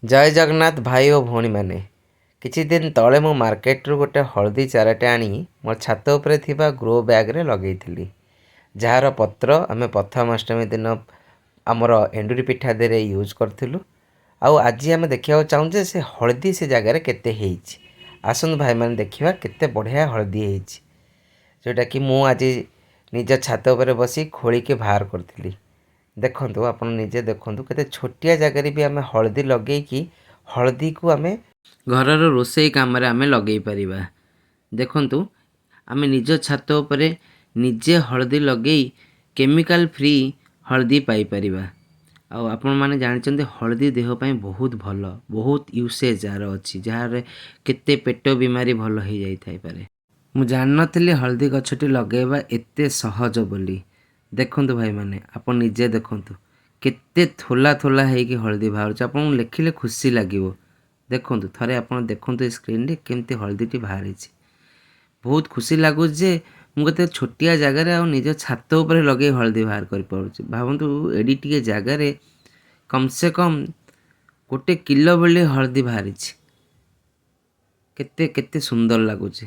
जय जगन्नाथ भाई और भौणी मैंने किछि दिन तले मु मार्केट रु गोटे हळदी चाराटे आनी मोर छात उपरे थिबा ग्रो बैग रे लगेइथिली। जार पत्र आमे प्रथमाष्टमी दिन आमर एंडुरी पिठा देरे यूज करथिलु। आउ आज आमे देखिया चाहूँ से हळदी से जगार केते हेइछि। आसुन भाई मैंने देखिबा केते बढ़िया हळदी हेइछि, जोटा कि मु आज निज छात उपरे बसी खोलिके बाहर करथिली। देखंतु आपण निजे देखंतु केते छोटिया जगार भी आमे हळदी लगेइकी हळदी को आमे घरर रोषेई काम रे आमे लगेई परिबा। देखंतु आमे निज छात उपरे निजे हळदी लगेई केमिकल फ्री हळदी पाई परिबा। आ आपण माने जानिचंते हळदी देह पई बहुत भल, बहुत यूसेज आर अछि, जहार केते पेट बीमारी भल हो जाई थाई पारे। मु जान नथिली हळदी गछटी लगेबा एते सहज बोली। देखंतु भाई माने आपण निजे देखंतु केते थोला थोला हेकी हळदी बाहर छ। आपण लेखिले खुशी लागिवो। देखंतु थरे आपण देखंतु स्क्रीन रे केमती हळदीटी बाहर छी। बहुत खुशी लागु जे मु केते छोटिया जगह रे आ निज छात ऊपर लगे हळदी बाहर कर पड़ुछि। भावंतु एडी टिके जगह रे कम से कम गोटे किलो बेले हळदी बाहर छी। केते केते सुंदर लागुछि।